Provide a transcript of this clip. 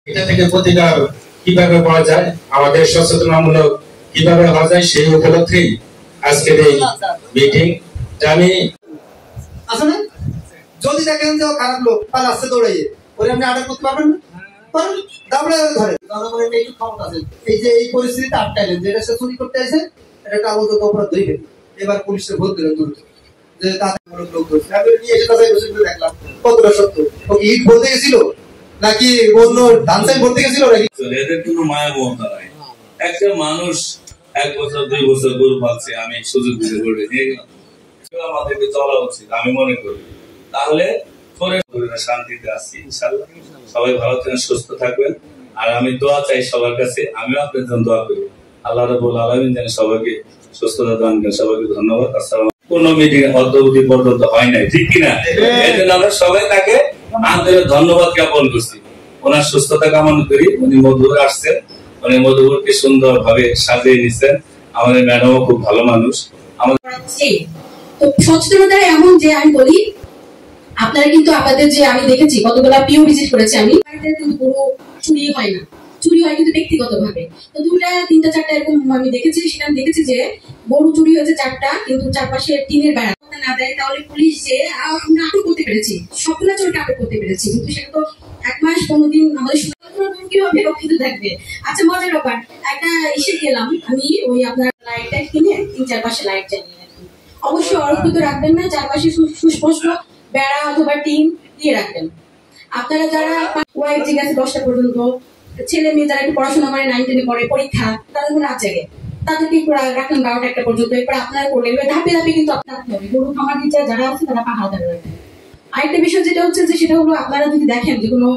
এটা থেকে প্রতিকার কিভাবে পাওয়া যায়, আমাদের সচেতনামূলক কিভাবে হওয়া যায়, সেই উপলক্ষেই আজকের এই মিটিং। আমি আসলে যদি দেখেন যে খারাপ লোক তাহলে আসছে দৌড়াইয়ে ওরে আপনি আটক করতে পারবেন না, পারবেন দাবড়ায় ধরে জনগণের একটু ক্ষমতা আছে। এই যে এই পরিস্থিতিতে আটকাইলেন, যেটা সে চুরি করতে আসে এটা কাগজ অপরাধ ধরে ফেলি। এবার পুলিশের ভোট দিলেন দ্রুত যে তাদের লোক ধরছে, আমি নিয়ে এসে তাদের বসে দেখলাম কতটা সত্য। ওকে ইট বলতে গেছিল নাকি অন্য ধান চাই বলতে গেছিল নাকি? এদের কোনো মায়া মমতা নাই। একটা মানুষ 1 বছর 2 বছর গরু পাচ্ছে, আমি সুযোগ দিতে করে নিয়ে গেলাম, আমাদেরকে চলা উচিত আমি মনে করি। তাহলে শান্তিতে আসছি ইনশাল্লাহ। সবাই ভালো থাকবেন, সুস্থ থাকবেন। আর আমি দোয়া চাই সবার কাছে, আমিও আপনার জন্য দোয়া করি আল্লাহ রাব্বুল আলামিন যেন সবাইকে সুস্থতা দান করেন। সবাইকে ধন্যবাদ। আসসালাম। কোন মিটিং অদ্যাবধি পর্যন্ত হয় নাই, ঠিক কিনা? এই জন্য আমরা সবাই তাকে আন্তরিক ধন্যবাদ জ্ঞাপন করছি। ওনার সুস্থতা কামনা করি। উনি মধুর আসছেন, উনি মধুরকে সুন্দর ভাবে সাজিয়ে নিচ্ছেন। আমাদের ম্যাডামও খুব ভালো মানুষ। তো সচেতনতা এমন যে আমি বলি আপনারা কিন্তু আপনাদের যে আমি দেখেছি কতগুলা পিও ভিজিট করেছি আমি, কিন্তু পুরো চুরি হয় না, চুরি হয় কিন্তু ব্যক্তিগত ভাবে। তো 2টা 3টা 4টা এরকম আমি দেখেছি, সেখানে দেখেছি যে গরু চুরি হয়েছে 4টা, কিন্তু চারপাশে টিনের বেড়া না দেয়, তাহলে পুলিশ যে আমরা আটক করতে পেরেছি, সবগুলা চোরকে আটক করতে পেরেছি। কিন্তু সেটা তো 1 মাস 15 দিন আমাদের কিভাবে রক্ষিত থাকবে। আচ্ছা, মজার ব্যাপার, একটা এসে গেলাম আমি, ওই আপনার লাইট কিনে 3-4 পাশে লাইট জ্বালিয়ে রাখি। অবশ্যই অরক্ষিত রাখবেন না, চারপাশে সুস্পষ্ট বেড়া অথবা টিন দিয়ে রাখবেন। আপনারা যারা ওয়াইফ যে গেছে 10টা পর্যন্ত, ছেলে মেয়ে যারা একটু পড়াশোনা করে 9 10 পরে পরীক্ষা, তাদের কোনো রাত জাগে, তাদেরকে একটু রাখলেন 12টা 1টা পর্যন্ত। এরপর আপনারা করলেন ধাপে ধাপে কিন্তু আপনার হবে। গরু খামার নিচে যারা আছে তারা পাহাড় ধরে রাখবেন। আরেকটা বিষয় যেটা হচ্ছে যে সেটা হলো আপনারা যদি দেখেন যে কোনো